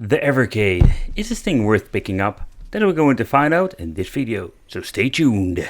The Evercade. Is this thing worth picking up? That we're going to find out in this video, so stay tuned.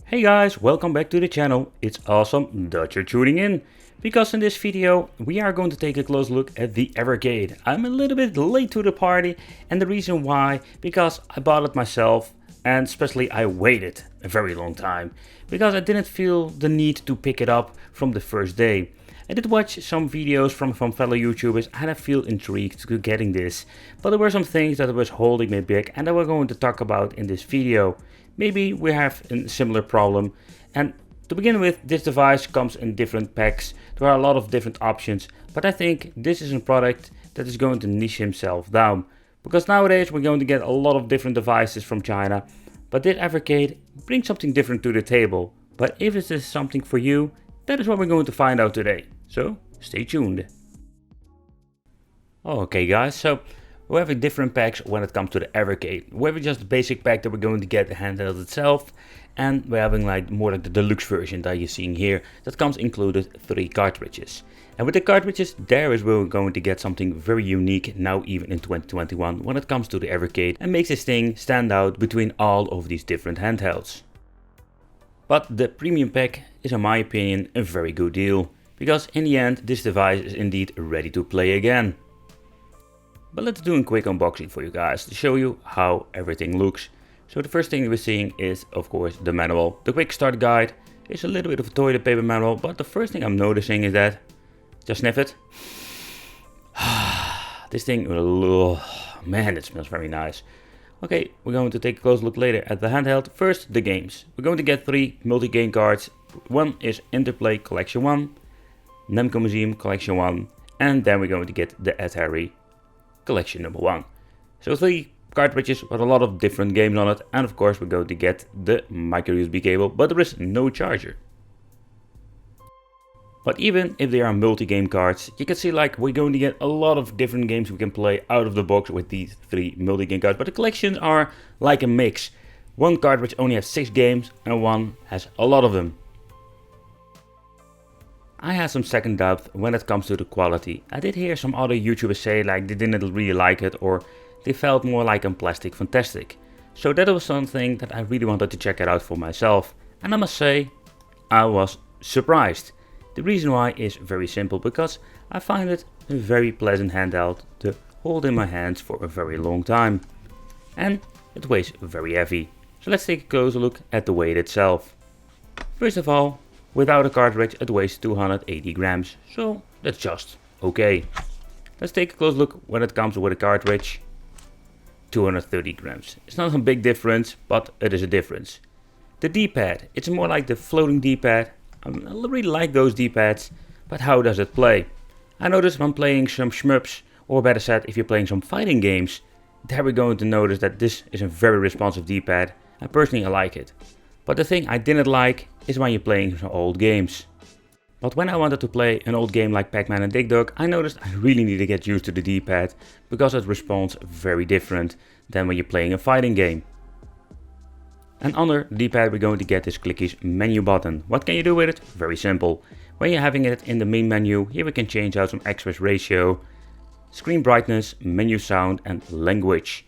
Hey guys, welcome back to the channel. It's awesome that you're tuning in, because in this video we are going to take a close look at the Evercade. I'm a little bit late to the party, and the reason why, because I bought it myself, and especially I waited a very long time, because I didn't feel the need to pick it up from the first day. I did watch some videos from fellow YouTubers and I feel intrigued to getting this, but there were some things that was holding me back and that we're going to talk about in this video. Maybe we have a similar problem, and to begin with, this device comes in different packs. There are a lot of different options, but I think this is a product that is going to niche himself down, because nowadays we're going to get a lot of different devices from China, but this Evercade brings something different to the table. But if this is something for you, that is what we're going to find out today, so stay tuned. Okay guys, so we're having different packs when it comes to the Evercade. We have just the basic pack that we're going to get the handheld itself, and we're having more like the deluxe version that you're seeing here that comes included 3 cartridges. And with the cartridges, there is where we're going to get something very unique now, even in 2021, when it comes to the Evercade, and makes this thing stand out between all of these different handhelds. But the premium pack is, in my opinion, a very good deal, because in the end this device is indeed ready to play again. But let's do a quick unboxing for you guys to show you how everything looks. So the first thing we're seeing is, of course, the manual. The quick start guide is a little bit of a toilet paper manual, but the first thing I'm noticing is that, just sniff it. This thing, oh, man, it smells very nice. Okay, we're going to take a close look later at the handheld. First, the games. We're going to get 3 multi-game cards. One is Interplay Collection 1, Namco Museum Collection 1, and then we're going to get the Atari Collection number 1. So 3 cartridges with a lot of different games on it, and of course we're going to get the micro USB cable, but there is no charger. But even if they are multi-game cards, you can see we're going to get a lot of different games we can play out of the box with these 3 multi-game cards, but the collections are like a mix. One cartridge only has 6 games and one has a lot of them. I had some second doubt when it comes to the quality. I did hear some other YouTubers say they didn't really like it, or they felt more like a plastic fantastic. So that was something that I really wanted to check it out for myself. And I must say, I was surprised. The reason why is very simple, because I find it a very pleasant handheld to hold in my hands for a very long time. And it weighs very heavy. So let's take a closer look at the weight itself. First of all, without a cartridge it weighs 280 grams, so that's just okay. Let's take a close look when it comes with a cartridge. 230 grams. It's not a big difference, but it is a difference. The D-pad, it's more like the floating D-pad. I really like those D-pads, but how does it play? I noticed when playing some shmups, or better said, if you're playing some fighting games, there we're going to notice that this is a very responsive D-pad, and personally I like it. But the thing I didn't like is when you're playing some old games. But when I wanted to play an old game like Pac-Man and Dig Dug, I noticed I really need to get used to the D-pad, because it responds very different than when you're playing a fighting game. And under the D-pad we're going to get this clickies menu button. What can you do with it? Very simple. When you're having it in the main menu, here we can change out some aspect ratio, screen brightness, menu sound and language.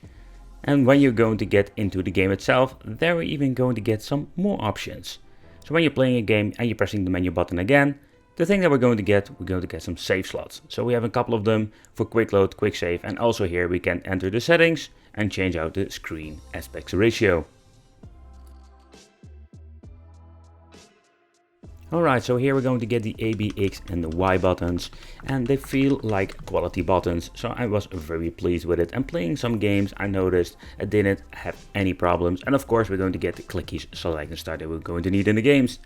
And when you're going to get into the game itself, there we're even going to get some more options. So when you're playing a game and you're pressing the menu button again, the thing that we're going to get some save slots. So we have a couple of them for quick load, quick save, and also here we can enter the settings and change out the screen aspect ratio. Alright, so here we're going to get the A, B, X and the Y buttons, and they feel like quality buttons, so I was very pleased with it. And playing some games I noticed I didn't have any problems, and of course we're going to get the clickies select and start that we're going to need in the games.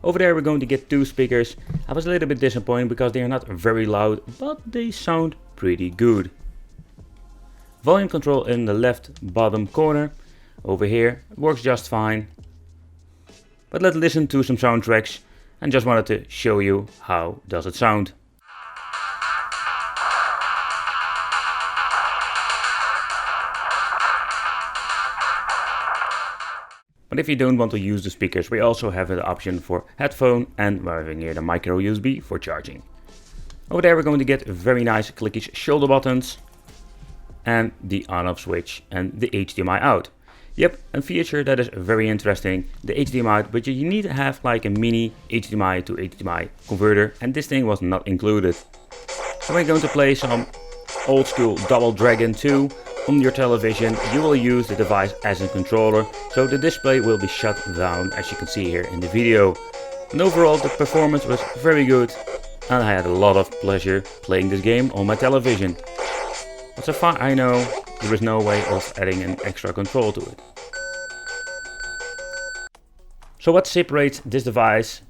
Over there we're going to get 2 speakers. I was a little bit disappointed because they are not very loud, but they sound pretty good. Volume control in the left bottom corner. Over here it works just fine. But let's listen to some soundtracks. and just wanted to show you how does it sound. But if you don't want to use the speakers, we also have the option for headphone, and we're having here the micro USB for charging. Over there we're going to get very nice clickish shoulder buttons and the on-off switch and the HDMI out. Yep, a feature that is very interesting, the HDMI out, but you need to have like a mini HDMI to HDMI converter, and this thing was not included. So we're going to play some old school Double Dragon 2 on your television. You will use the device as a controller, so the display will be shut down, as you can see here in the video. And overall the performance was very good, and I had a lot of pleasure playing this game on my television. But so far I know there is no way of adding an extra control to it. So what separates this device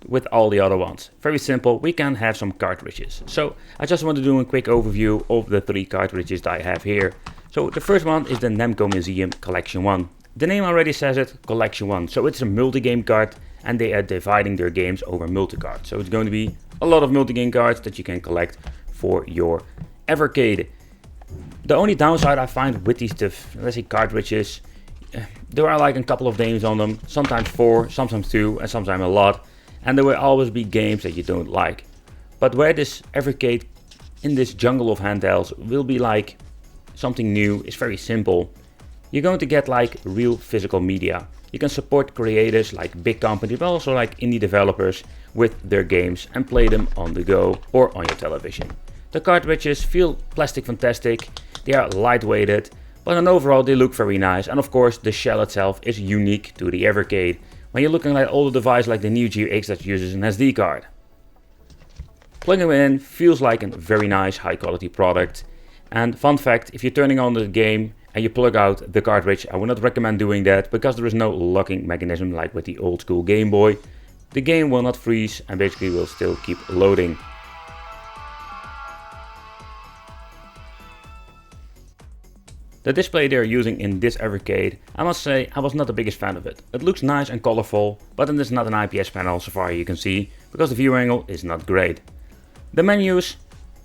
with all the other ones? Very simple, we can have some cartridges. So I just want to do a quick overview of the 3 cartridges that I have here. So the first one is the Namco Museum Collection 1. The name already says it, Collection 1. So it's a multi-game card, and they are dividing their games over multi-cards. So it's going to be a lot of multi-game cards that you can collect for your Evercade. The only downside I find with these, let's say, cartridges, there are like a couple of games on them, sometimes 4, sometimes 2, and sometimes a lot. And there will always be games that you don't like. But where this Evercade in this jungle of handhelds will be like something new is very simple. You're going to get like real physical media. You can support creators like big companies, but also like indie developers with their games and play them on the go or on your television. The cartridges feel plastic fantastic, they are lightweighted, but on overall they look very nice, and of course the shell itself is unique to the Evercade. When you're looking at older device like the Neo Geo X that uses an SD card. Plugging them in feels like a very nice high quality product. And fun fact, if you're turning on the game and you plug out the cartridge, I would not recommend doing that because there is no locking mechanism like with the old school Game Boy. The game will not freeze and basically will still keep loading. The display they are using in this Evercade, I must say I was not the biggest fan of it. It looks nice and colorful, but it is not an IPS panel so far you can see, because the view angle is not great. The menus,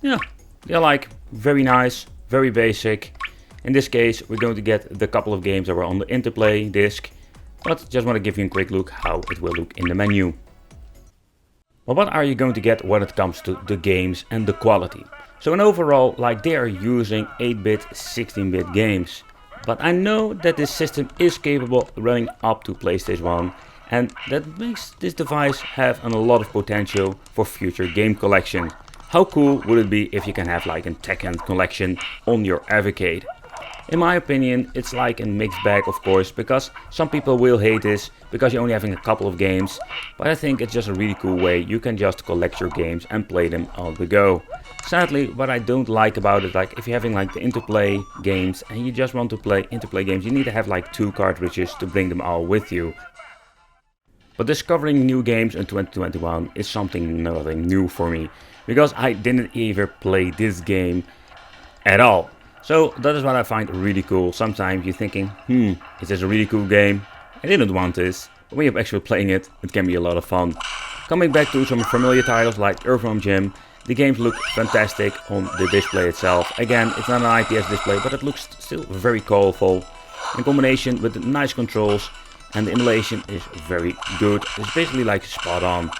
yeah, they're like very nice, very basic. In this case we're going to get the couple of games that were on the Interplay disc, but just want to give you a quick look how it will look in the menu. Well, what are you going to get when it comes to the games and the quality? So in overall, like they are using 8-bit, 16-bit games. But I know that this system is capable of running up to PlayStation 1, and that makes this device have a lot of potential for future game collection. How cool would it be if you can have like a Tekken collection on your Evercade? In my opinion, it's like a mixed bag, of course, because some people will hate this because you're only having a couple of games, but I think it's just a really cool way you can just collect your games and play them on the go. Sadly, what I don't like about it, like if you're having like the Interplay games and you just want to play Interplay games, you need to have like 2 cartridges to bring them all with you. But discovering new games in 2021 is something nothing new for me, because I didn't even play this game at all. So that is what I find really cool. Sometimes you're thinking, is this a really cool game? I didn't want this. But when you're actually playing it, it can be a lot of fun. Coming back to some familiar titles like Earthworm Jim, the games look fantastic on the display itself. Again, it's not an IPS display, but it looks still very colorful. In combination with the nice controls, and the emulation is very good. It's basically like spot on.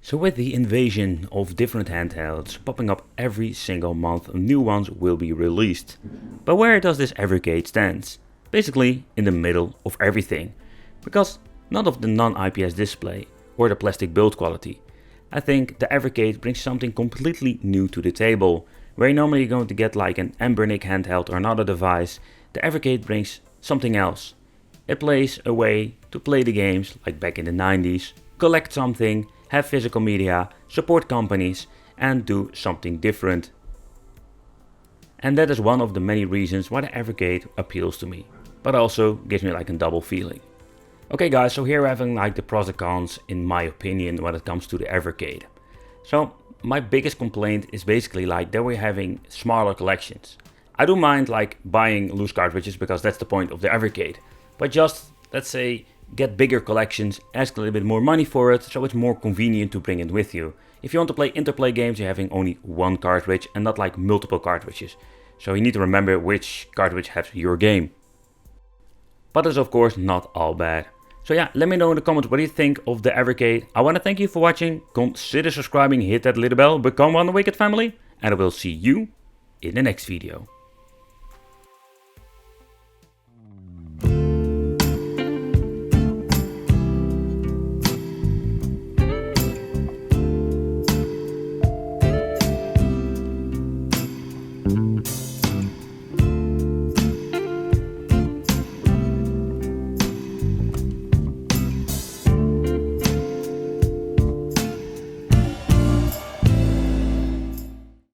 So with the invasion of different handhelds popping up every single month, new ones will be released. But where does this Evercade stand? Basically in the middle of everything. Because none of the non-IPS display or the plastic build quality. I think the Evercade brings something completely new to the table. Where you're normally going to get like an Embernic handheld or another device, the Evercade brings something else. It plays a way to play the games like back in the 90s, collect something, have physical media, support companies, and do something different. And that is one of the many reasons why the Evercade appeals to me. but also gives me like a double feeling. Okay guys, so here we're having like the pros and cons in my opinion when it comes to the Evercade. So my biggest complaint is basically like that we're having smaller collections. I don't mind like buying loose cartridges because that's the point of the Evercade, but just let's say get bigger collections, ask a little bit more money for it, so it's more convenient to bring it with you. If you want to play interplay games, you're having only one cartridge and not like multiple cartridges. So you need to remember which cartridge has your game. But it's of course not all bad. So yeah, let me know in the comments what do you think of the Evercade. I want to thank you for watching, consider subscribing, hit that little bell, become one of the Wicked family, and I will see you in the next video.